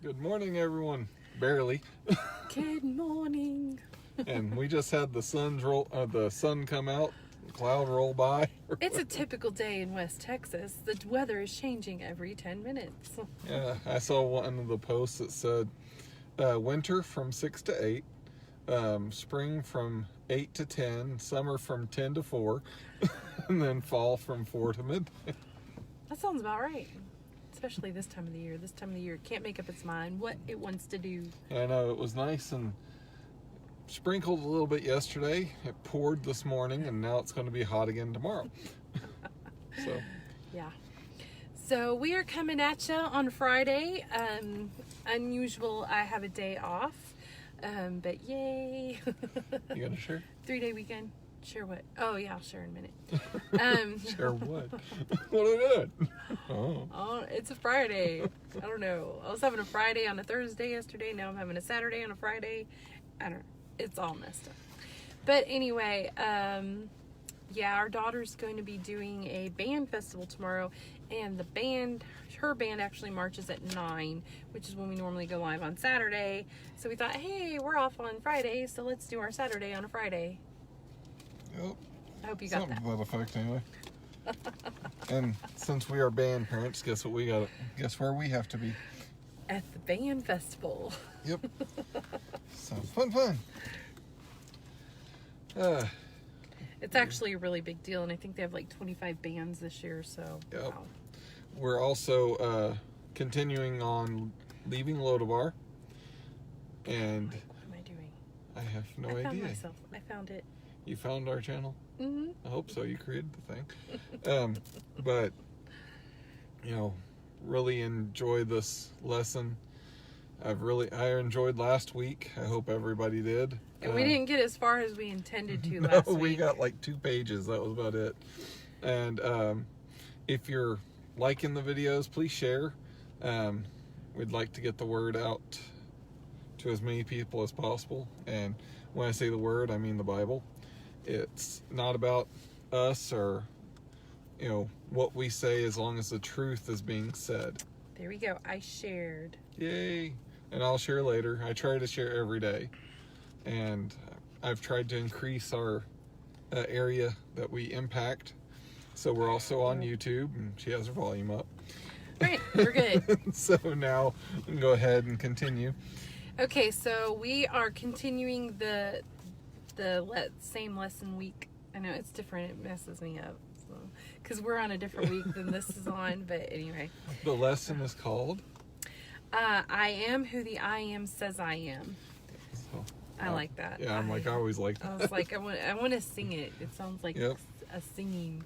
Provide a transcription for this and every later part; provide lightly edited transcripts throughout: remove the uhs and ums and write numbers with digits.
Good morning, everyone. Barely. Good morning. And we just had the sun come out, cloud roll by. It's a typical day in West Texas. The weather is changing every 10 minutes. Yeah, I saw one of the posts that said winter from 6 to 8, spring from 8 to 10, summer from 10 to 4, and then fall from 4 to midnight. That sounds about right. Especially this time of the year. This time of the year it can't make up its mind what it wants to do. I know, it was nice and sprinkled a little bit yesterday. It poured this morning, and now it's going to be hot again tomorrow. So, yeah. So we are coming at you on Friday. Unusual, I have a day off. But yay. you got to share? 3-day weekend. Share what? Oh, yeah, I'll share in a minute. Share what? What are we doing? Oh, it's a Friday. I don't know. I was having a Friday on a Thursday yesterday. Now I'm having a Saturday on a Friday. I don't know. It's all messed up. But anyway, yeah, our daughter's going to be doing a band festival tomorrow. And her band actually marches at 9, which is when we normally go live on Saturday. So we thought, hey, we're off on Friday, so let's do our Saturday on a Friday. Yep. I hope you got Something that. to that effect, anyway. And since we are band parents, guess what we got? Guess where we have to be? At the band festival. Yep. So fun. It's actually a really big deal, and I think they have like 25 bands this year, so Yep. wow. We're also continuing on leaving Lodabar, and Wait, what am I doing? I have no I found idea. myself. I found it. You found our channel? Mm-hmm. I hope so. You created the thing. But, really enjoy this lesson. I enjoyed last week. I hope everybody did. And we didn't get as far as we intended to last week. No, we got like 2 pages. That was about it. And if you're liking the videos, please share. We'd like to get the word out to as many people as possible. And when I say the word, I mean the Bible. It's not about us or, what we say, as long as the truth is being said. There we go. I shared. Yay. And I'll share later. I try to share every day. And I've tried to increase our area that we impact. So we're also on YouTube, and she has her volume up. Right, we're good. So now we can go ahead and continue. Okay, so we are continuing the same lesson week. I know it's different. It messes me up. Because we're on a different week than this is on. But anyway. The lesson is called? I am who the I am says I am. So, I like that. Yeah, I always like that. I was like, I want to sing it. It sounds like Yep. a singing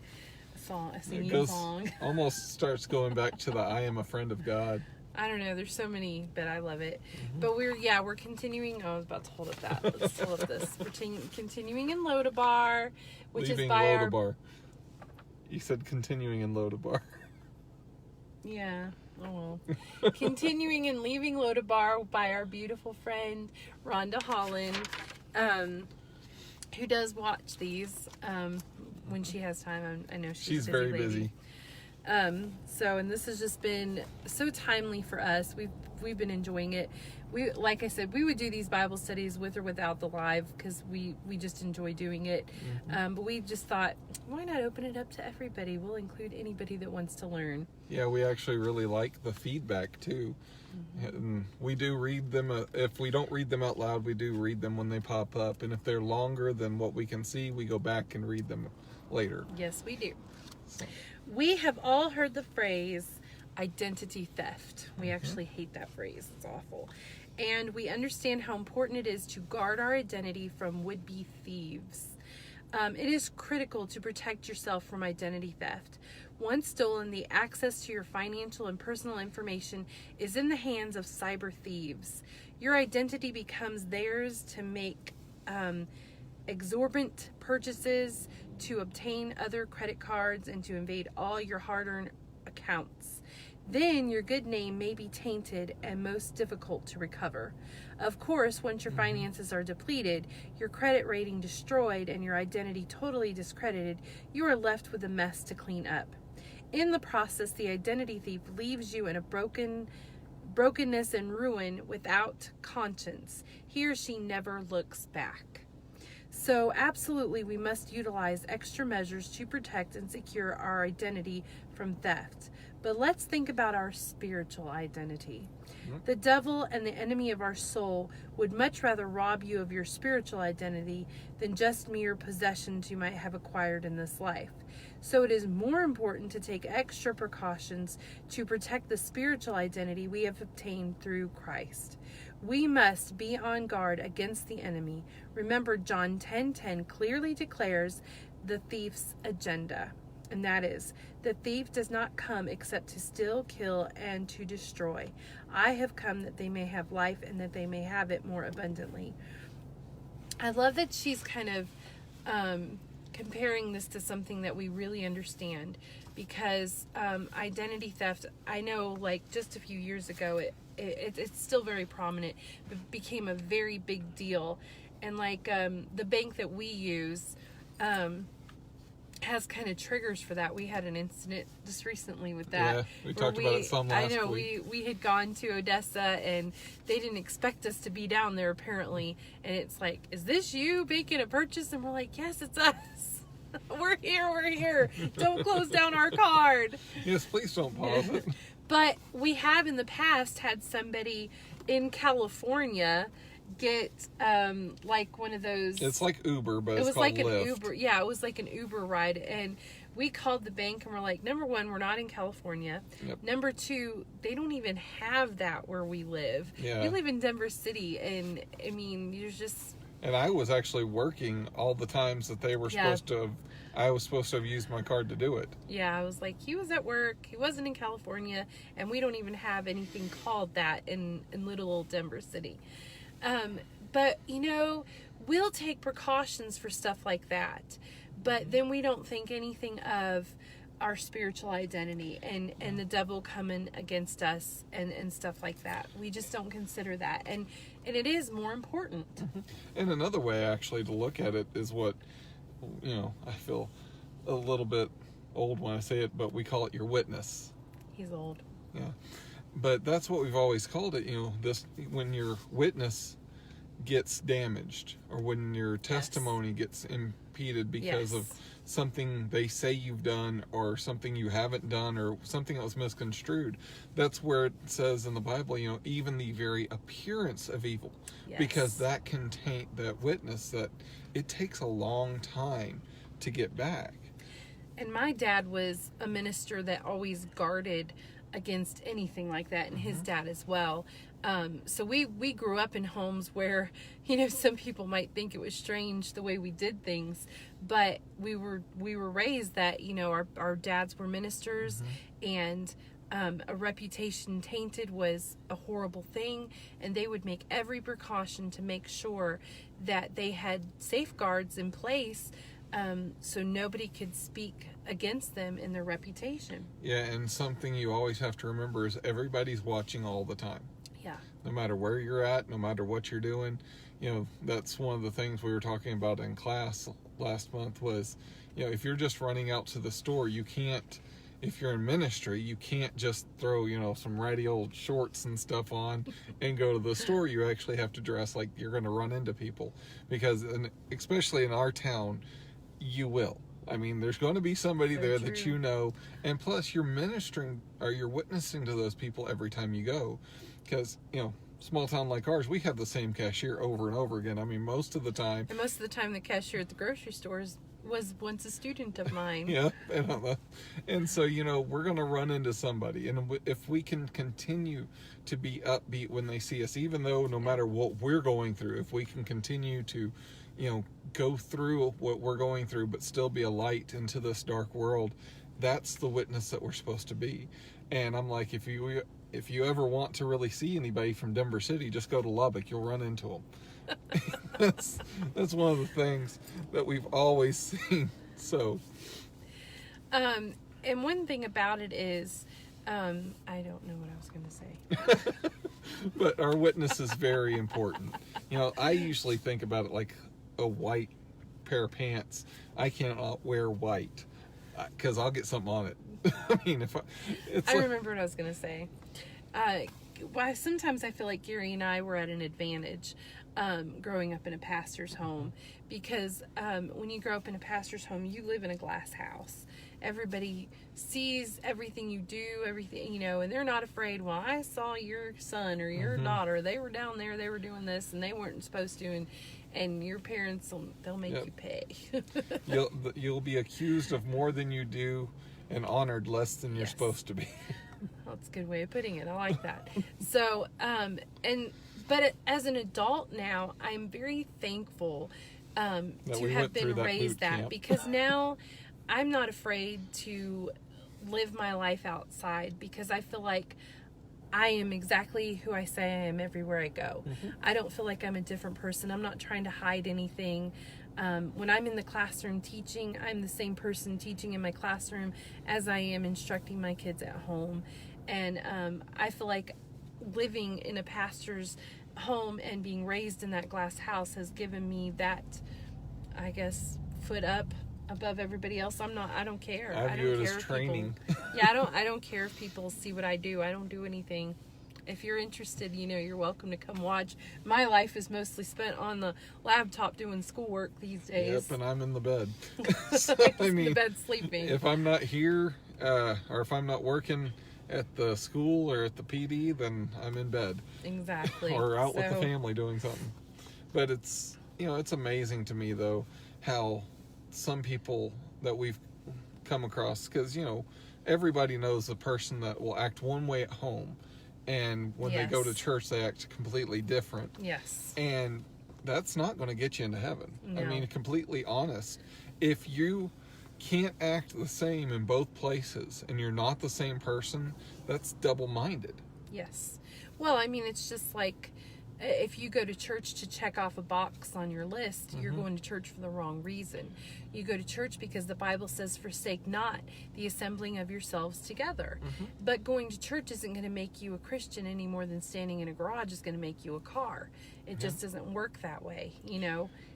song. Almost starts going back to the I am a friend of God. I don't know. There's so many, but I love it. Mm-hmm. But we're continuing. I was about to hold up that. Let's hold up this. We're continuing in Lodabar, which Leaving is by Lodabar. You said continuing in Lodabar. Yeah. Oh well. Continuing and leaving Lodabar by our beautiful friend Rhonda Holland, who does watch these when she has time. I know she's very busy. And this has just been so timely for us. We've been enjoying it. Like I said, we would do these Bible studies with or without the live because we just enjoy doing it. Mm-hmm. But we just thought, why not open it up to everybody? We'll include anybody that wants to learn. Yeah, we actually really like the feedback too. Mm-hmm. And we do read them. If we don't read them out loud, we do read them when they pop up. And if they're longer than what we can see, we go back and read them later. Yes, we do. So. We have all heard the phrase identity theft. We actually hate that phrase. It's awful. And we understand how important it is to guard our identity from would-be thieves. It is critical to protect yourself from identity theft. Once stolen, the access to your financial and personal information is in the hands of cyber thieves. Your identity becomes theirs to make exorbitant purchases, to obtain other credit cards, and to invade all your hard-earned accounts. Then your good name may be tainted and most difficult to recover. Of course, once your finances are depleted, your credit rating destroyed, and your identity totally discredited, you are left with a mess to clean up. In the process, the identity thief leaves you in a broken brokenness and ruin without conscience. He or she never looks back. So absolutely, we must utilize extra measures to protect and secure our identity from theft. But let's think about our spiritual identity. The devil and the enemy of our soul would much rather rob you of your spiritual identity than just mere possessions you might have acquired in this life. So it is more important to take extra precautions to protect the spiritual identity we have obtained through Christ. We must be on guard against the enemy. Remember, John 10:10 clearly declares the thief's agenda. And that is, the thief does not come except to steal, kill, and to destroy. I have come that they may have life and that they may have it more abundantly. I love that she's kind of comparing this to something that we really understand, because identity theft, I know like just a few years ago, it's still very prominent, but became a very big deal. And like the bank that we use, has kind of triggers for that. We had an incident just recently with that. Yeah, we talked about it some last week. I know, we had gone to Odessa and they didn't expect us to be down there apparently. And it's like, is this you making a purchase? And we're like, yes, it's us. We're here. Don't close down our card. Yes, please don't pause it. But we have in the past had somebody in California get like one of those, it's like Uber, but it's called like Lyft. an Uber. Yeah, it was like an Uber ride. And we called the bank and we're like, number one, we're not in California. Yep. Number two, they don't even have that where we live. Yeah. We live in Denver City, and I mean, you're just... And I was actually working all the times that they were supposed to have, I was supposed to have used my card to do it. Yeah, I was like, he was at work, he wasn't in California, and we don't even have anything called that in little old Denver City. But, you know, we'll take precautions for stuff like that. But then we don't think anything of our spiritual identity and the devil coming against us and stuff like that. We just don't consider that. And it is more important. Mm-hmm. And another way, actually, to look at it is what, you know, I feel a little bit old when I say it, but we call it your witness. He's old. Yeah. But that's what we've always called it, you know, this, when your witness gets damaged or when your testimony gets impeded because of something they say you've done or something you haven't done or something that was misconstrued. That's where it says in the Bible, you know, even the very appearance of evil, because that can taint that witness, that it takes a long time to get back. And my dad was a minister that always guarded against anything like that, and his dad as well. So we grew up in homes where, you know, some people might think it was strange the way we did things, but we were raised that, you know, our dads were ministers, and a reputation tainted was a horrible thing, and they would make every precaution to make sure that they had safeguards in place, so nobody could speak against them in their reputation. Yeah, and something you always have to remember is everybody's watching all the time. Yeah. No matter where you're at, no matter what you're doing, you know, that's one of the things we were talking about in class last month was, you know, if you're just running out to the store, you can't, if you're in ministry, you can't just throw, you know, some ratty old shorts and stuff on and go to the store. You actually have to dress like you're going to run into people, because, and especially in our town, you will. I mean, there's going to be somebody there that you know, and plus you're ministering or you're witnessing to those people every time you go, because, you know, small town like ours, we have the same cashier over and over again. I mean, most of the time. And most of the time, the cashier at the grocery stores was once a student of mine. Yeah, and so, you know, we're going to run into somebody, and if we can continue to be upbeat when they see us, even though no matter what we're going through, if we can continue to, you know, go through what we're going through, but still be a light into this dark world, that's the witness that we're supposed to be. And I'm like, if you ever want to really see anybody from Denver City, just go to Lubbock. You'll run into them. that's one of the things that we've always seen. So, and one thing about it is, I don't know what I was going to say. But our witness is very important. You know, I usually think about it like a white pair of pants. I cannot wear white because I'll get something on it. I mean, I remember what I was going to say. sometimes I feel like Gary and I were at an advantage growing up in a pastor's home, because when you grow up in a pastor's home, you live in a glass house. Everybody sees everything you do, everything, and they're not afraid. Well, I saw your son or your daughter. They were down there. They were doing this, and they weren't supposed to. And your parents, they'll make you pay. You'll be accused of more than you do and honored less than you're supposed to be. That's a good way of putting it. I like that. So, but as an adult now, I'm very thankful to have been raised that, because now I'm not afraid to live my life outside, because I feel like I am exactly who I say I am everywhere I go. I don't feel like I'm a different person. I'm not trying to hide anything. When I'm in the classroom teaching, I'm the same person teaching in my classroom as I am instructing my kids at home. And I feel like living in a pastor's home and being raised in that glass house has given me that, I guess, foot up above everybody else. I don't care. I view it as training. I don't care if people see what I do. I don't do anything. If you're interested, you're welcome to come watch. My life is mostly spent on the laptop doing schoolwork these days. Yep, and I'm in the bed. So in the bed sleeping. If I'm not here, or if I'm not working at the school or at the PD, then I'm in bed. Exactly. Or out with the family doing something. But it's, it's amazing to me, though, how some people that we've come across, because, everybody knows the person that will act one way at home, and when they go to church, they act completely different. Yes. And that's not going to get you into heaven. No. I mean, completely honest. If you can't act the same in both places and you're not the same person, that's double-minded. Yes. Well, I mean, it's just like if you go to church to check off a box on your list, you're going to church for the wrong reason. You go to church because the Bible says, forsake not the assembling of yourselves together. But going to church isn't going to make you a Christian any more than standing in a garage is going to make you a car. It just doesn't work that way,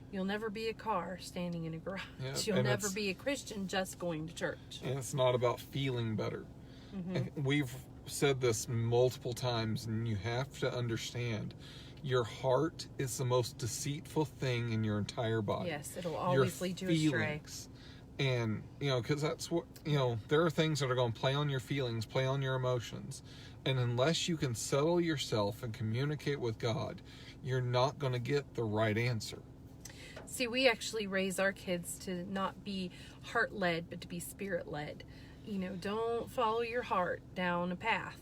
You'll never be a car standing in a garage. You'll never be a Christian just going to church. And it's not about feeling better. And we've said this multiple times, and you have to understand, your heart is the most deceitful thing in your entire body. Yes, it'll always lead you astray. And, because that's what, there are things that are going to play on your feelings, play on your emotions. And unless you can settle yourself and communicate with God, you're not going to get the right answer. See, we actually raise our kids to not be heart-led, but to be spirit-led. Don't follow your heart down a path.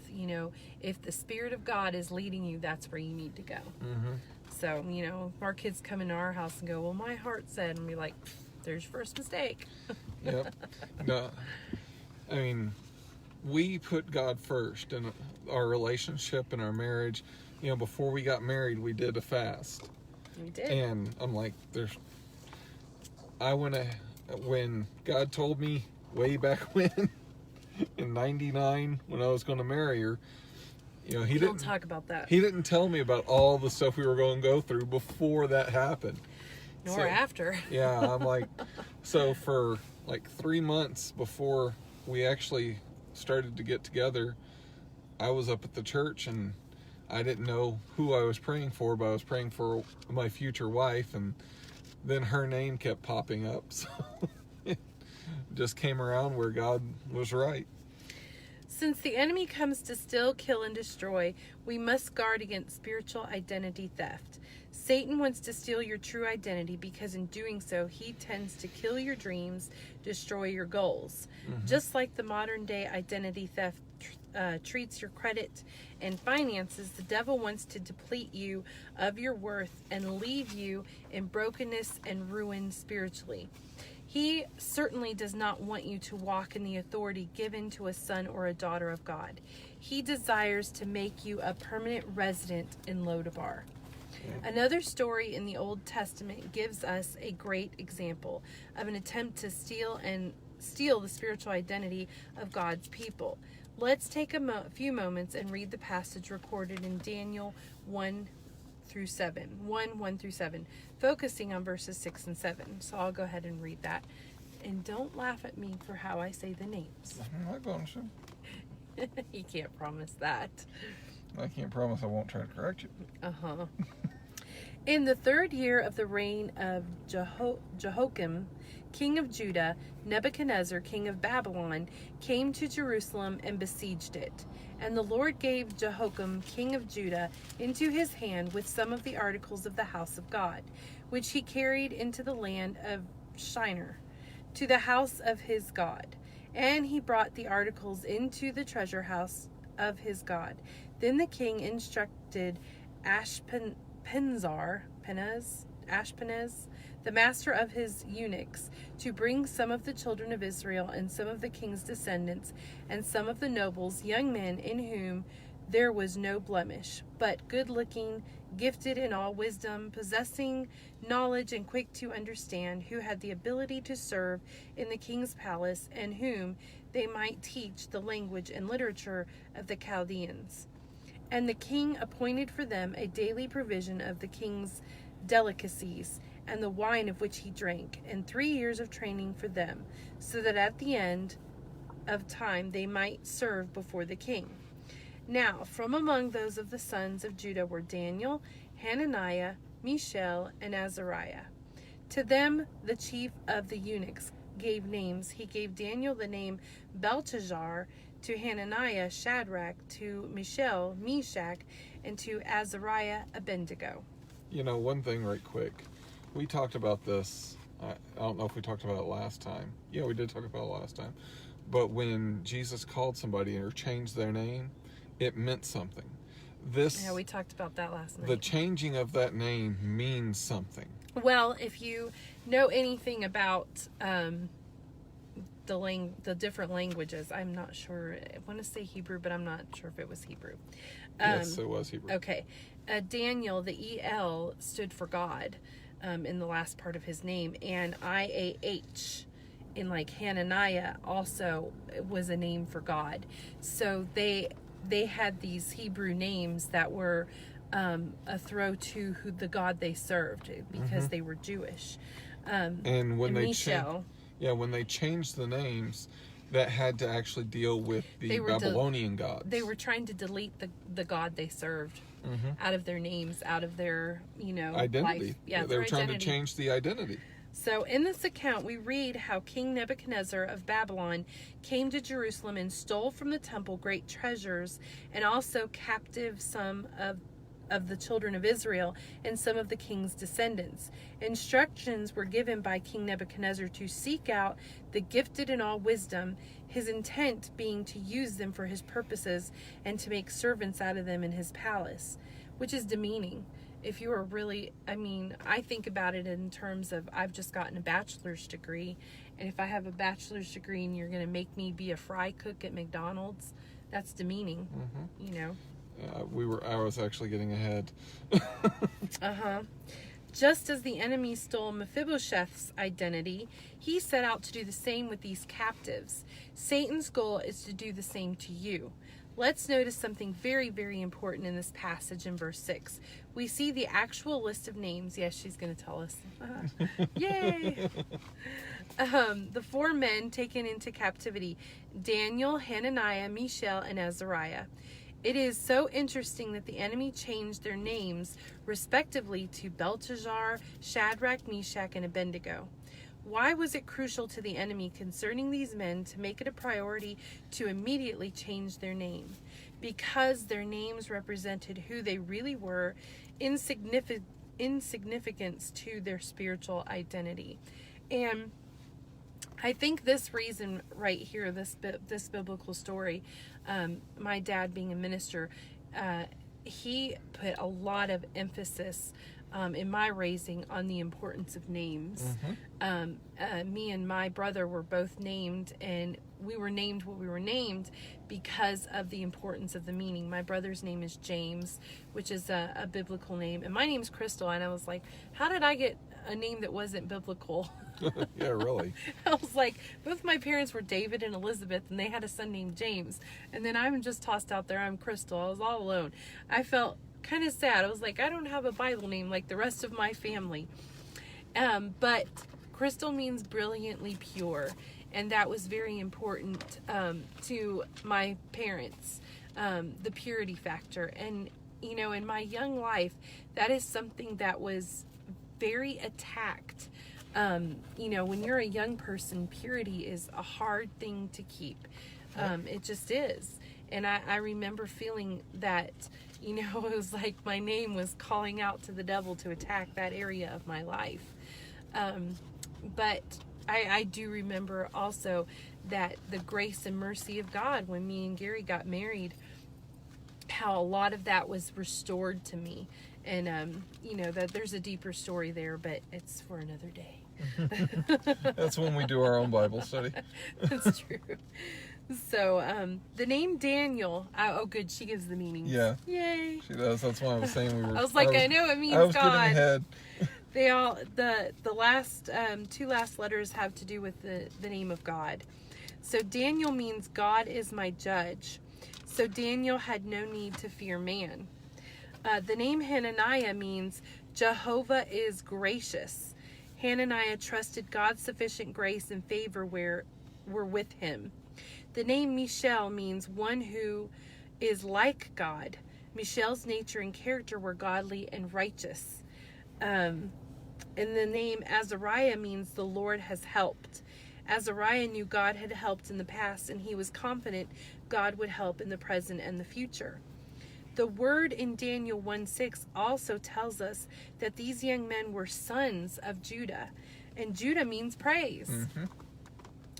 If the Spirit of God is leading you, that's where you need to go. So, if our kids come into our house and go, well, my heart said, and be like, there's your first mistake. Yep. No, I mean, we put God first in our relationship and our marriage. Before we got married, we did a fast. We did. And I'm like, when God told me way back when, in 99, when I was going to marry her, he didn't talk about that. He didn't tell me about all the stuff we were going to go through before that happened. Nor after. Yeah, I'm like, so for like 3 months before we actually started to get together, I was up at the church, and I didn't know who I was praying for, but I was praying for my future wife, and then her name kept popping up. So it just came around where God was right. Since the enemy comes to steal, kill, and destroy, we must guard against spiritual identity theft. Satan wants to steal your true identity because in doing so, he tends to kill your dreams, destroy your goals. Just like the modern day identity theft treats your credit and finances, the devil wants to deplete you of your worth and leave you in brokenness and ruin spiritually. He certainly does not want you to walk in the authority given to a son or a daughter of God. He desires to make you a permanent resident in Debar. Another story in the Old Testament gives us a great example of an attempt to steal the spiritual identity of God's people. Let's take a few moments and read the passage recorded in Daniel 1 through 7, focusing on verses 6 and 7. So I'll go ahead and read that. And don't laugh at me for how I say the names. I'm not going to. You can't promise that. I can't promise I won't try to correct you. Uh-huh. In the 3rd year of the reign of Jehoiakim, king of Judah, Nebuchadnezzar, king of Babylon, came to Jerusalem and besieged it. And the Lord gave Jehoiakim, king of Judah, into his hand with some of the articles of the house of God, which he carried into the land of Shinar, to the house of his God. And he brought the articles into the treasure house of his God. Then the king instructed Ashpenaz, the master of his eunuchs, to bring some of the children of Israel and some of the king's descendants and some of the nobles, young men in whom there was no blemish, but good-looking, gifted in all wisdom, possessing knowledge and quick to understand, who had the ability to serve in the king's palace, and whom they might teach the language and literature of the Chaldeans. And the king appointed for them a daily provision of the king's delicacies, and the wine of which he drank, and 3 years of training for them, so that at the end of time they might serve before the king. Now, from among those of the sons of Judah were Daniel, Hananiah, Mishael, and Azariah. To them the chief of the eunuchs gave names. He gave Daniel the name Belteshazzar, to Hananiah Shadrach, to Mishael Meshach, and to Azariah Abednego. You know, one thing right quick. We talked about this. I don't know if we talked about it last time. Yeah, we did talk about it last time. But when Jesus called somebody or changed their name, it meant something. Yeah, we talked about that last night. The changing of that name means something. Well, if you know anything about the different languages, I'm not sure. I want to say Hebrew, but I'm not sure if it was Hebrew. Yes, it was Hebrew. Okay. Daniel, the EL stood for God in the last part of his name, and IAH in like Hananiah also was a name for God. So they had these Hebrew names that were a throw to who the God they served, because they were Jewish. And when they changed the names, that had to actually deal with the Babylonian gods. They were trying to delete the God they served out of their names, out of their identity. Life. Yeah, they were trying to change the identity. So in this account, we read how King Nebuchadnezzar of Babylon came to Jerusalem and stole from the temple great treasures, and also captive some of the children of Israel and some of the king's descendants. Instructions were given by King Nebuchadnezzar to seek out the gifted in all wisdom, his intent being to use them for his purposes and to make servants out of them in his palace, which is demeaning. If you are really, I think about it in terms of, I've just gotten a bachelor's degree, and if I have a bachelor's degree and you're going to make me be a fry cook at McDonald's, that's demeaning, I was actually getting ahead. Just as the enemy stole Mephibosheth's identity, he set out to do the same with these captives. Satan's goal is to do the same to you. Let's notice something very, very important in this passage in verse 6. We see the actual list of names. Yes, she's going to tell us. Yay! The 4 men taken into captivity: Daniel, Hananiah, Mishael, and Azariah. It is so interesting that the enemy changed their names respectively to Belteshazzar, Shadrach, Meshach, and Abednego. Why was it crucial to the enemy concerning these men to make it a priority to immediately change their name? Because their names represented who they really were, insignificance to their spiritual identity. And I think this reason right here, this biblical story, my dad being a minister, he put a lot of emphasis in my raising on the importance of names. Me and my brother were both named, and we were named what we were named because of the importance of the meaning. My brother's name is James, which is a biblical name, and my name's Crystal, and I was like, how did I get a name that wasn't biblical? Yeah, really. I was like, both my parents were David and Elizabeth, and they had a son named James, and then I'm just tossed out there. I'm Crystal. I was all alone. I felt kind of sad. I was like, I don't have a Bible name like the rest of my family. But Crystal means brilliantly pure, and that was very important to my parents. the purity factor. And, you know, in my young life, that is something that was very attacked. You know, when you're a young person, purity is a hard thing to keep. It just is. And I remember feeling that, you know, it was like my name was calling out to the devil to attack that area of my life. But I do remember also that the grace and mercy of God, when me and Gary got married, how a lot of that was restored to me. And, you know, that there's a deeper story there, but it's for another day. That's when we do our own Bible study. That's true. So, the name Daniel, oh good, she gives the meaning. Yeah. Yay. She does. That's why I was saying I was like, I know it means God. I was getting ahead. They all, the last, two last letters have to do with the name of God. So Daniel means God is my judge. So Daniel had no need to fear man. The name Hananiah means Jehovah is gracious. Hananiah trusted God's sufficient grace and favor were with him. The name Mishael means one who is like God. Mishael's nature and character were godly and righteous. And the name Azariah means the Lord has helped. Azariah knew God had helped in the past, and he was confident God would help in the present and the future. The word in Daniel 1:6 also tells us that these young men were sons of Judah, and Judah means praise. Mm-hmm.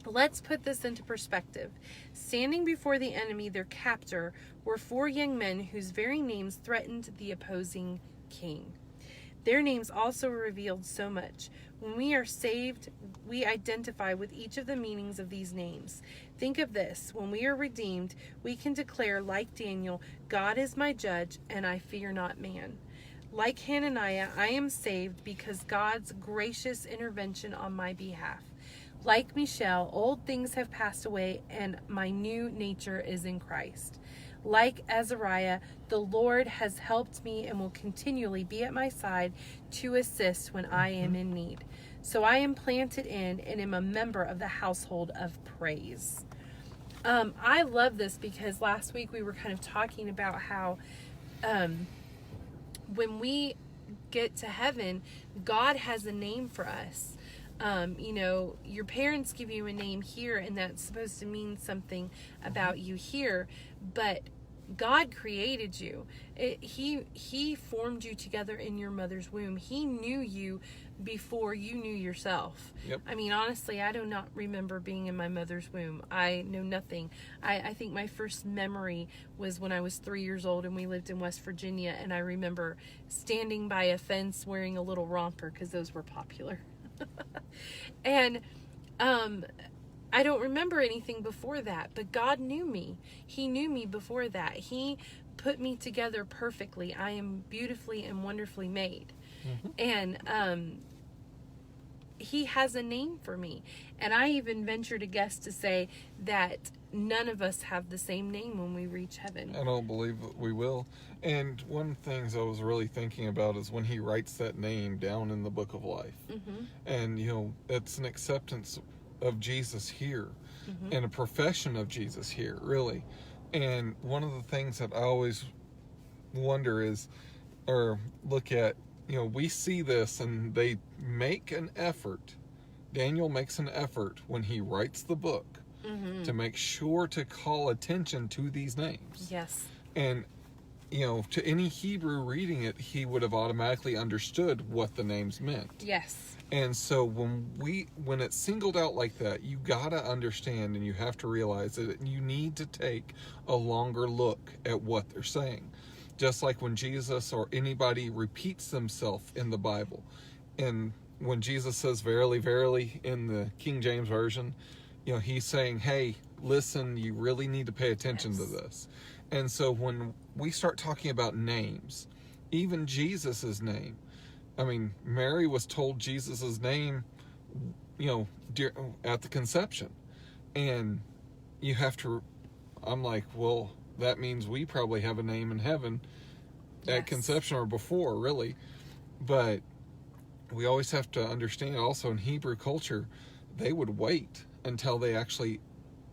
Let's put this into perspective. Standing before the enemy, their captor, were 4 young men whose very names threatened the opposing king. Their names also revealed so much. When we are saved, we identify with each of the meanings of these names. Think of this. When we are redeemed, we can declare, like Daniel, God is my judge, and I fear not man. Like Hananiah, I am saved because God's gracious intervention on my behalf. Like Mishael, old things have passed away, and my new nature is in Christ. Like Azariah, the Lord has helped me and will continually be at my side to assist when I am in need. So I am planted in and am a member of the household of praise. I love this because last week we were kind of talking about how when we get to heaven, God has a name for us. You know, your parents give you a name here, and that's supposed to mean something about you here, but God created you. He formed you together in your mother's womb. He knew you before you knew yourself. Yep. I mean, honestly, I do not remember being in my mother's womb. I know nothing. I think my first memory was when I was 3 years old and we lived in West Virginia, and I remember standing by a fence wearing a little romper because those were popular. And I don't remember anything before that, but God knew me. He knew me before that. He put me together perfectly. I am beautifully and wonderfully made. Mm-hmm. And he has a name for me. And I even venture to guess to say that none of us have the same name when we reach heaven. I don't believe that we will. And one of the things I was really thinking about is when he writes that name down in the book of life. Mm-hmm. And, you know, it's an acceptance of Jesus here, mm-hmm. and a profession of Jesus here, really. And one of the things that I always wonder is, or look at, you know, we see this and they make an effort. Daniel makes an effort when he writes the book, mm-hmm. to make sure to call attention to these names. Yes. And, you know, to any Hebrew reading it, he would have automatically understood what the names meant. Yes. And so when it's singled out like that, you gotta understand and you have to realize that you need to take a longer look at what they're saying. Just like when Jesus or anybody repeats themselves in the Bible. And when Jesus says, verily, verily, in the King James Version, you know, he's saying, hey, listen, you really need to pay attention to this. And so when we start talking about names, even Jesus's name, I mean, Mary was told Jesus's name, you know, at the conception. And you have to, I'm like, well, that means we probably have a name in heaven at conception or before, really. But we always have to understand also in Hebrew culture, they would wait until they actually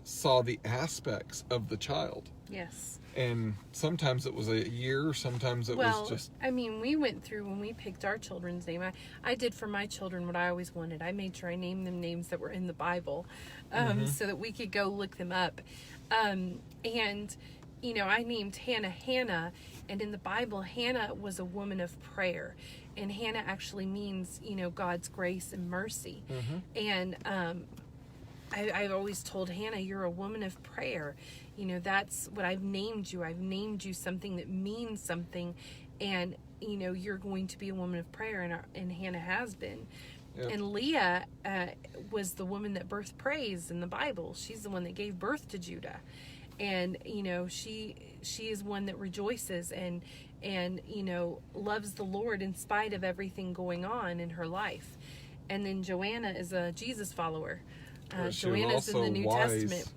saw the aspects of the child. Yes. And sometimes it was a year, sometimes it was just... I mean, we went through, when we picked our children's name, I did for my children what I always wanted. I made sure I named them names that were in the Bible, so that we could go look them up. And, you know, I named Hannah Hannah, and in the Bible, Hannah was a woman of prayer. And Hannah actually means, you know, God's grace and mercy. And I've always told Hannah, you're a woman of prayer. You know, that's what I've named you. I've named you something that means something. And, you know, you're going to be a woman of prayer. And Hannah has been. Yep. And Leah was the woman that birthed praise in the Bible. She's the one that gave birth to Judah. And, you know, she is one that rejoices and, you know, loves the Lord in spite of everything going on in her life. And then Joanna is a Jesus follower. Joanna's in the New Testament.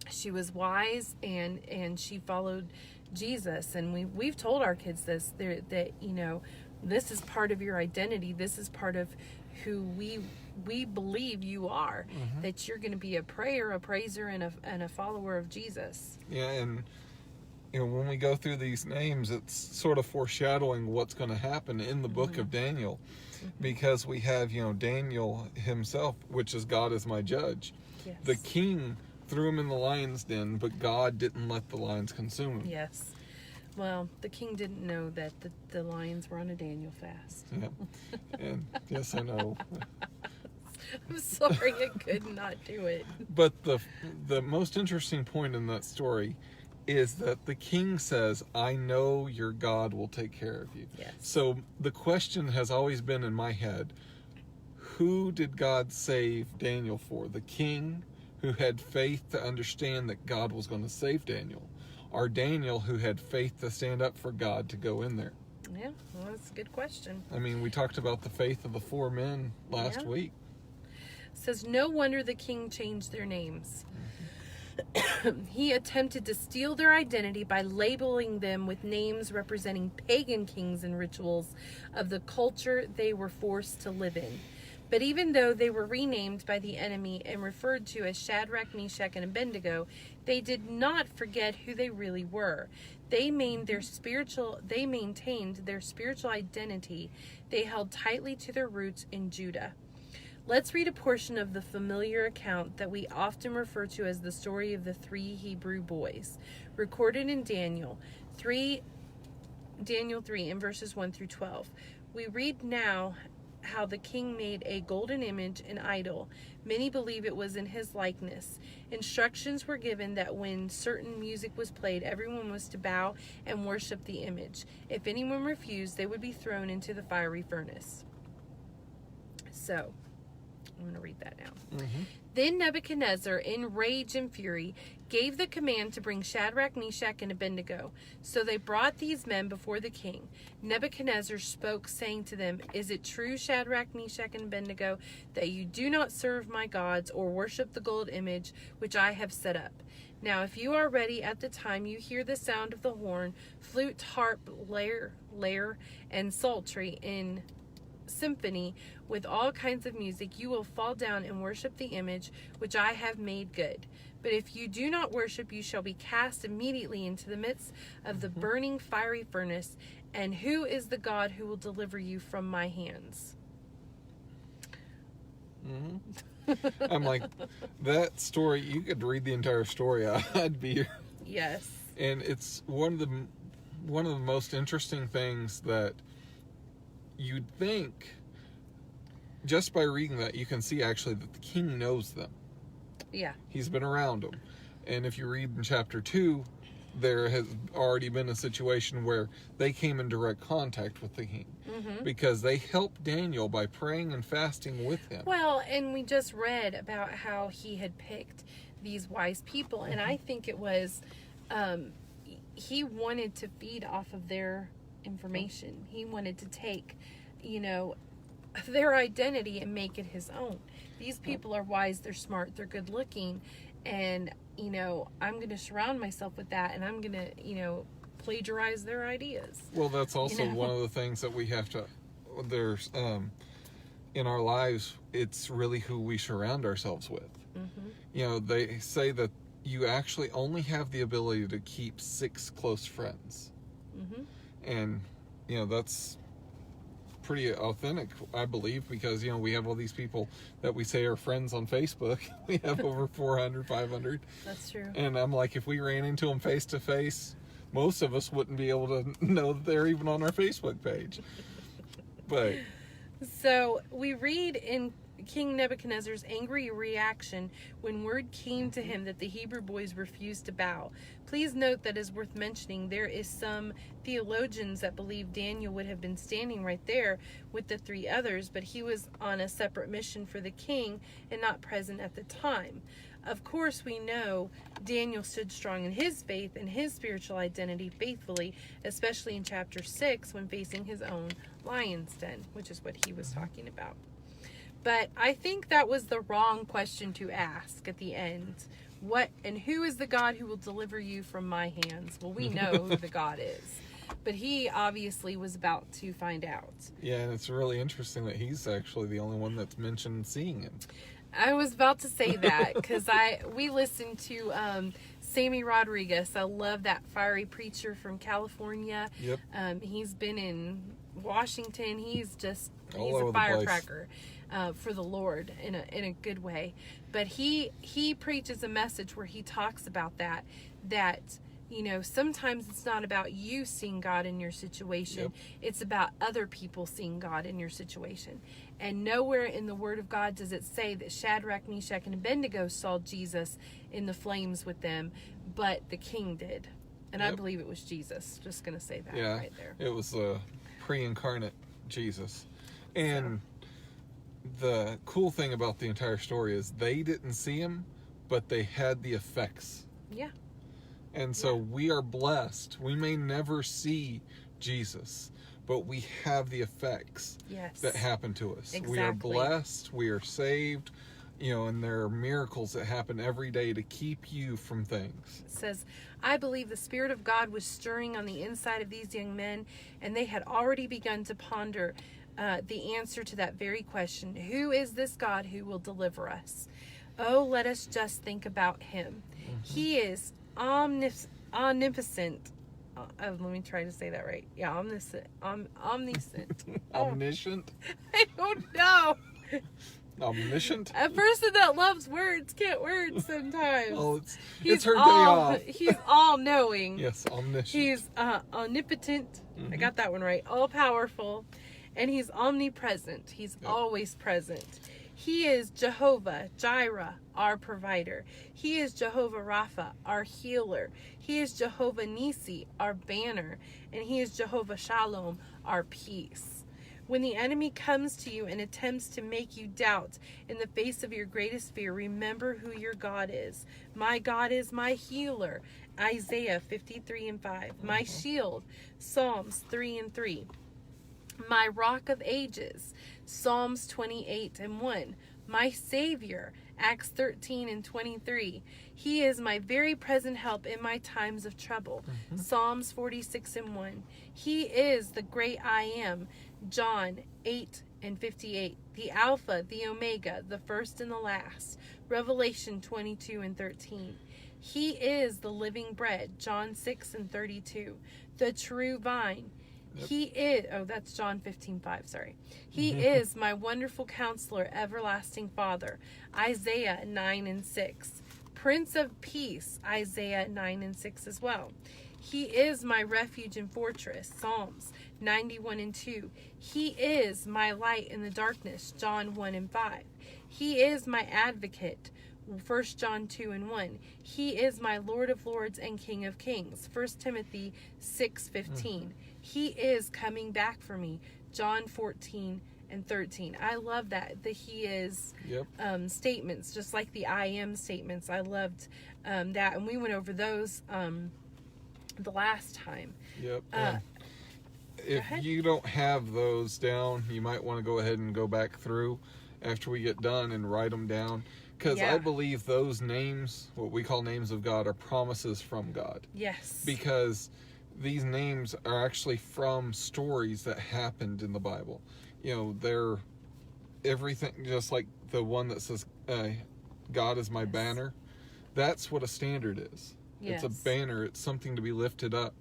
She was wise and she followed Jesus. And we've told our kids this, that, you know, this is part of your identity. This is part of who we believe you are, that you're going to be a prayer, a praiser, and a follower of Jesus. Yeah, and you know, when we go through these names, it's sort of foreshadowing what's going to happen in the book of Daniel, because we have, you know, Daniel himself, which is God is my judge. Yes. The king threw him in the lion's den, but God didn't let the lions consume him. Yes. Well, the king didn't know that the lions were on a Daniel fast. Yeah. And yes, I know. I'm sorry, I could not do it. But the most interesting point in that story is that the king says, I know your God will take care of you. Yes. So the question has always been in my head, who did God save Daniel for? The king, who had faith to understand that God was going to save Daniel, or Daniel, who had faith to stand up for God to go in there? Yeah, well, that's a good question. I mean, we talked about the faith of the 4 men last week. It says, no wonder the king changed their names. He attempted to steal their identity by labeling them with names representing pagan kings and rituals of the culture they were forced to live in. But even though they were renamed by the enemy and referred to as Shadrach, Meshach, and Abednego, they did not forget who they really were. They maintained their spiritual identity. They held tightly to their roots in Judah. Let's read a portion of the familiar account that we often refer to as the story of the 3 Hebrew boys, recorded in Daniel 3 in verses 1 through 12. We read now how the king made a golden image, an idol. Many believe it was in his likeness. Instructions were given that when certain music was played, everyone was to bow and worship the image. If anyone refused, they would be thrown into the fiery furnace. So, I'm going to read that now. Then Nebuchadnezzar, in rage and fury, gave the command to bring Shadrach, Meshach, and Abednego. So they brought these men before the king. Nebuchadnezzar spoke, saying to them, Is it true, Shadrach, Meshach, and Abednego, that you do not serve my gods or worship the gold image which I have set up? Now, if you are ready at the time you hear the sound of the horn, flute, harp, lyre, and psaltery in symphony with all kinds of music, you will fall down and worship the image which I have made good. But if you do not worship, you shall be cast immediately into the midst of the burning fiery furnace. And who is the God who will deliver you from my hands? I'm like, that story, you could read the entire story. I'd be here. Yes. And it's one of the most interesting things that you'd think, just by reading that, you can see actually that the king knows them. Yeah. He's been around them. And if you read in chapter 2, there has already been a situation where they came in direct contact with the king. Because they helped Daniel by praying and fasting with him. Well, and we just read about how he had picked these wise people. And I think it was, he wanted to feed off of their information. He wanted to take, you know, their identity and make it his own. These people are wise, they're smart, they're good looking, and, you know, I'm going to surround myself with that, and I'm going to, you know, plagiarize their ideas. Well, that's also one of the things that we have to, there's, in our lives, it's really who we surround ourselves with. You know, they say that you actually only have the ability to keep 6 close friends. Mm-hmm. And, that's pretty authentic, I believe, because, we have all these people that we say are friends on Facebook. We have over 400, 500. That's true. And I'm like, if we ran into them face to face, most of us wouldn't be able to know that they're even on our Facebook page. But so we read in King Nebuchadnezzar's angry reaction when word came to him that the Hebrew boys refused to bow. Please note that is worth mentioning. There is some theologians that believe Daniel would have been standing right there with the 3 others, but he was on a separate mission for the king and not present at the time. Of course, we know Daniel stood strong in his faith and his spiritual identity faithfully, especially in chapter 6 when facing his own lion's den, which is what he was talking about. But I think that was the wrong question to ask at the end. What and who is the God who will deliver you from my hands? Well, we know who the God is. But he obviously was about to find out. yeah, and it's really interesting that he's actually the only one that's mentioned seeing him. I was about to say that because we listened to Sammy Rodriguez. I love that fiery preacher from California. Yep. He's been in Washington. He's All a over the firecracker for the Lord in a good way. But he preaches a message where he talks about that sometimes it's not about you seeing God in your situation. Yep. It's about other people seeing God in your situation. And nowhere in the Word of God does it say that Shadrach, Meshach, and Abednego saw Jesus in the flames with them, but the king did. And I believe it was Jesus. Just going to say that right there. It was a pre-incarnate Jesus. And the cool thing about the entire story is they didn't see him, but they had the effects. Yeah. And so we are blessed. We may never see Jesus, but we have the effects that happen to us. Exactly. We are blessed. We are saved. And there are miracles that happen every day to keep you from things. It says, I believe the Spirit of God was stirring on the inside of these young men, and they had already begun to ponder the answer to that very question. Who is this God who will deliver us? Oh, let us just think about him. Mm-hmm. He is omnipotent. Let me try to say that right. Yeah, omniscient. Omniscient? I don't know. Omniscient? A person that loves words can't word sometimes. Oh, it's her day off. He's all-knowing. Yes, omniscient. He's omnipotent. Mm-hmm. I got that one right. All-powerful. And he's omnipresent. He's always present. He is Jehovah Jireh, our provider. He is Jehovah Rapha, our healer. He is Jehovah Nisi, our banner. And he is Jehovah Shalom, our peace. When the enemy comes to you and attempts to make you doubt in the face of your greatest fear, remember who your God is. My God is my healer. Isaiah 53:5. My shield. Psalms 3:3. My rock of ages. Psalms 28:1. My Savior. Acts 13:23. He is my very present help in my times of trouble. Mm-hmm. Psalms 46:1. He is the great I am. John 8:58. The Alpha, the Omega, the first and the last. Revelation 22:13. He is the living bread. John 6:32. The true vine. Yep. He is, that's John 15:5, sorry. He is my wonderful counselor, everlasting Father. Isaiah 9:6. Prince of Peace. Isaiah 9:6 as well. He is my refuge and fortress. Psalms 91:2. He is my light in the darkness. John 1:5. He is my advocate. 1 John 2:1. He is my Lord of Lords and King of Kings. 1 Timothy 6:15. He is coming back for me. John 14:13. I love that. The he is statements, just like the I am statements. I loved that. And we went over those the last time. Yep. If you don't have those down, you might want to go ahead and go back through after we get done and write them down. Because I believe those names, what we call names of God, are promises from God. Yes. Because these names are actually from stories that happened in the Bible. They're everything, just like the one that says, God is my banner. That's what a standard is. Yes. It's a banner. It's something to be lifted up.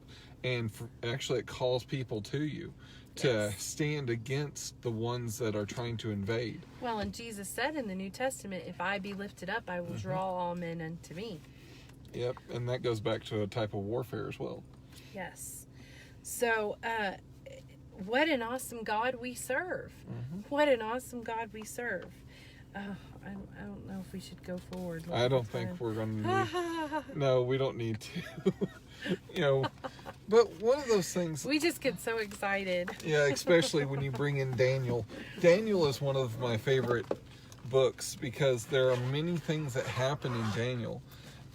And actually it calls people to you to stand against the ones that are trying to invade. Well, and Jesus said in the New Testament, if I be lifted up, I will draw all men unto me. Yep, and that goes back to a type of warfare as well. Yes. So, what an awesome God we serve. What an awesome God we serve. I don't know if we should go forward. I don't think we're going to need... No, we don't need to. You know, but one of those things... We just get so excited. Yeah, especially when you bring in Daniel. Daniel is one of my favorite books because there are many things that happen in Daniel.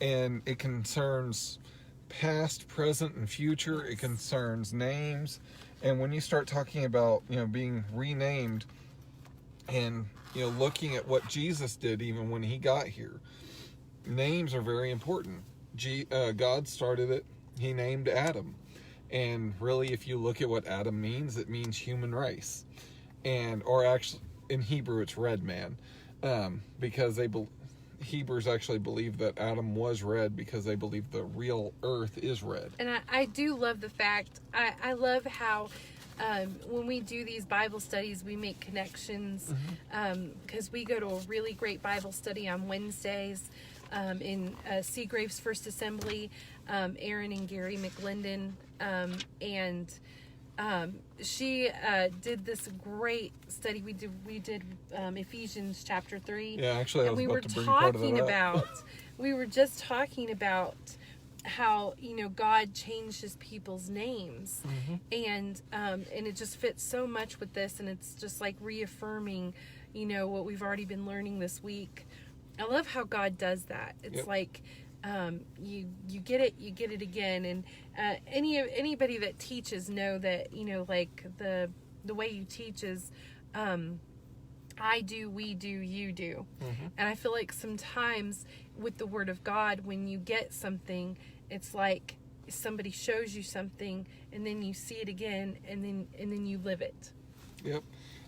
And it concerns past, present, and future. It concerns names. And when you start talking about, you know, being renamed and, you know, looking at what Jesus did even when he got here, names are very important. God started it. He named Adam. And really, if you look at what Adam means, it means human race. Or actually, in Hebrew, it's red man. Because Hebrews actually believe that Adam was red because they believe the real earth is red. And I do love the fact, I love how when we do these Bible studies, we make connections, because we go to a really great Bible study on Wednesdays in Seagrave's First Assembly, Aaron and Gary McLendon, and she did this great study. We did Ephesians chapter 3. Yeah, actually, I was about to bring part of that up. We were just talking about how, you know, God changes people's names, and it just fits so much with this, and it's just like reaffirming, you know, what we've already been learning this week. I love how God does that. It's like you get it again, and anybody that teaches know that, you know, like the way you teach is I do, we do, you do. And I feel like sometimes with the Word of God, when you get something, it's like somebody shows you something and then you see it again and then you live it. Yep.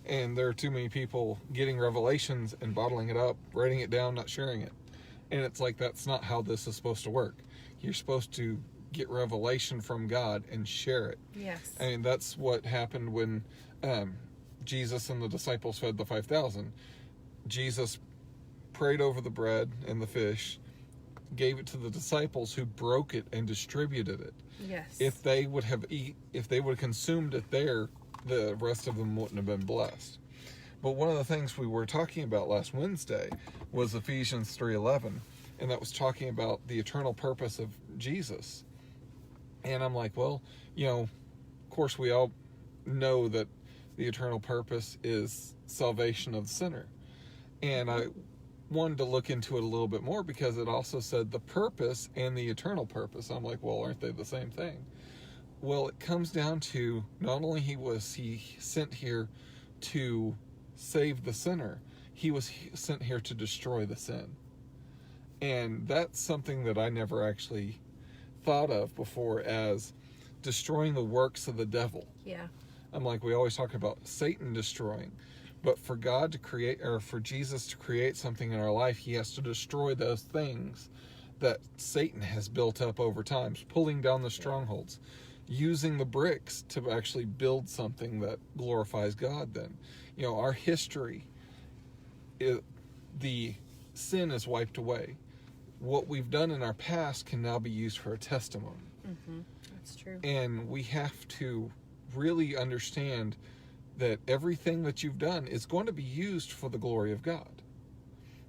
And there are too many people getting revelations and bottling it up, writing it down, not sharing it. And it's like, that's not how this is supposed to work. You're supposed to get revelation from God and share it. Yes. I mean, that's what happened when Jesus and the disciples fed the 5,000. Jesus prayed over the bread and the fish, gave it to the disciples, who broke it and distributed it. Yes. If they would have consumed it there, the rest of them wouldn't have been blessed. But one of the things we were talking about last Wednesday was Ephesians 3:11, and that was talking about the eternal purpose of Jesus. And I'm like, well, you know, of course we all know that the eternal purpose is salvation of the sinner. And I wanted to look into it a little bit more because it also said the purpose and the eternal purpose. I'm like, well, aren't they the same thing? Well, it comes down to not only was he sent here to save the sinner, he was sent here to destroy the sin. And that's something that I never actually thought of before as destroying the works of the devil. Yeah. I'm like, we always talk about Satan destroying, but for God to create, or for Jesus to create something in our life, he has to destroy those things that Satan has built up over time, pulling down the strongholds, using the bricks to actually build something that glorifies God. Then, you know, our history, the sin is wiped away. What we've done in our past can now be used for a testimony. That's true. And we have to really understand that everything that you've done is going to be used for the glory of God.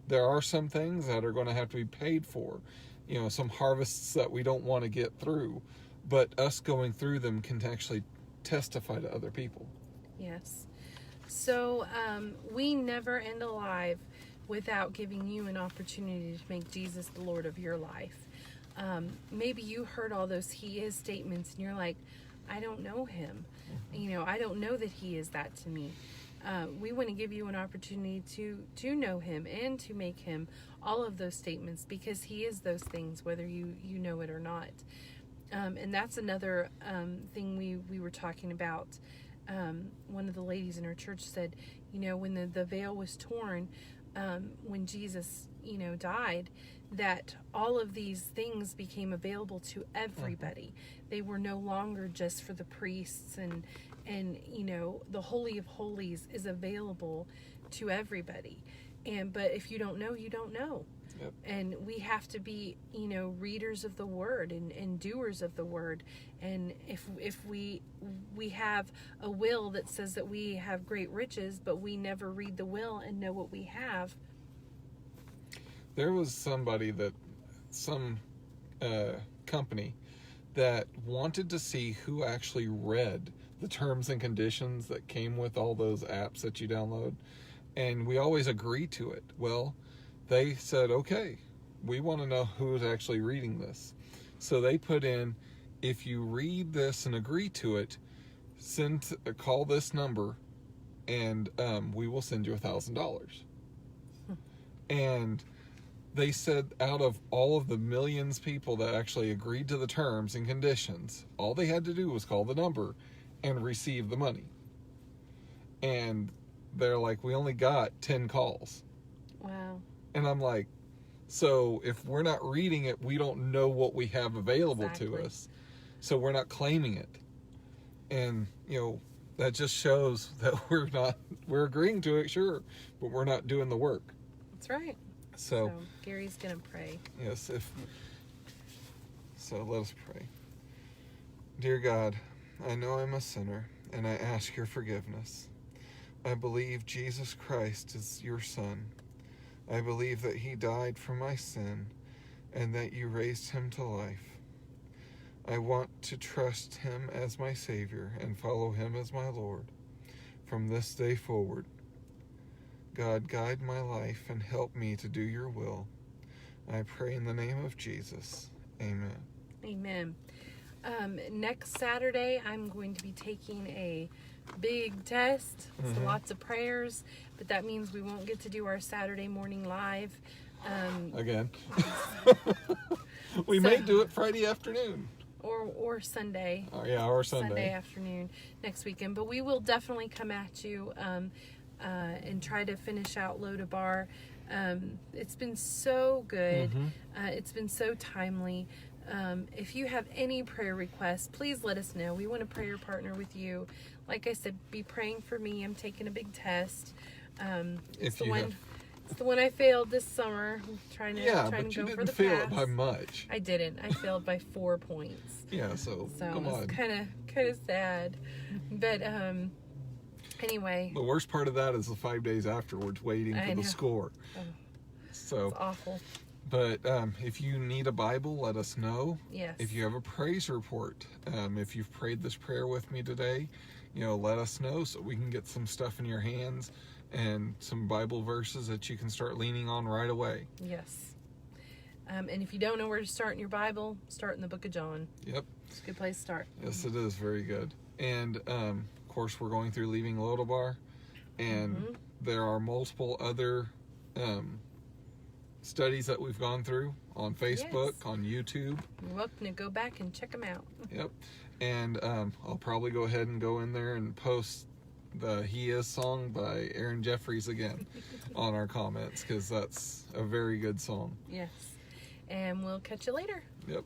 There are some things that are going to have to be paid for, you know, some harvests that we don't want to get through, but us going through them can actually testify to other people. Yes. So we never end alive without giving you an opportunity to make Jesus the Lord of your life. Maybe you heard all those he is statements and you're like, I don't know him. You know, I don't know that he is that to me. We want to give you an opportunity to know him and to make him all of those statements, because he is those things, whether you know it or not. And that's another thing we were talking about. One of the ladies in our church said, you know, when the veil was torn, when Jesus, died, that all of these things became available to everybody. They were no longer just for the priests, and the Holy of Holies is available to everybody. But if you don't know, you don't know. Yep. And we have to be, readers of the word and doers of the word. And if we have a will that says that we have great riches, but we never read the will and know what we have. There was some company that wanted to see who actually read the terms and conditions that came with all those apps that you download. And we always agree to it. Well, they said, okay, we want to know who's actually reading this. So they put in, if you read this and agree to it, call this number, and we will send you $1,000. And they said out of all of the millions of people that actually agreed to the terms and conditions, all they had to do was call the number and receive the money. And they're like, we only got 10 calls. Wow. And I'm like, so if we're not reading it, we don't know what we have available to us. So we're not claiming it. And, that just shows that we're agreeing to it, sure, but we're not doing the work. That's right. So Gary's going to pray. Yes. So let us pray. Dear God, I know I'm a sinner, and I ask your forgiveness. I believe Jesus Christ is your Son. I believe that he died for my sin and that you raised him to life. I want to trust him as my Savior and follow him as my Lord from this day forward. God, guide my life and help me to do your will. I pray in the name of Jesus. Amen. Amen. Next Saturday, I'm going to be taking a big test. So lots of prayers, but that means we won't get to do our Saturday morning live. Again. We may do it Friday afternoon. Or Sunday. Oh, yeah, or Sunday. Sunday afternoon next weekend. But we will definitely come at you and try to finish out Debar. It's been so good. It's been so timely. If you have any prayer requests, please let us know. We want to prayer partner with you. Like I said, be praying for me. I'm taking a big test. It's the one I failed this summer. I'm trying to go for the pass. You didn't fail it by much. I didn't. I failed by 4 points. Yeah, so come on. It's kind of sad. But anyway. The worst part of that is the 5 days afterwards waiting for the score. Oh, so it's awful. But if you need a Bible, let us know. Yes. If you have a praise report, if you've prayed this prayer with me today, let us know so we can get some stuff in your hands and some Bible verses that you can start leaning on right away. Yes. And if you don't know where to start in your Bible, start in the book of John. Yep. It's a good place to start. Yes, it is. Very good. And, of course, we're going through Leaving Debar, and there are multiple other studies that we've gone through on Facebook, on YouTube. You're welcome to go back and check them out. Yep. And I'll probably go ahead and go in there and post the He Is song by Aaron Jeffries again on our comments, because that's a very good song. Yes. And we'll catch you later. Yep.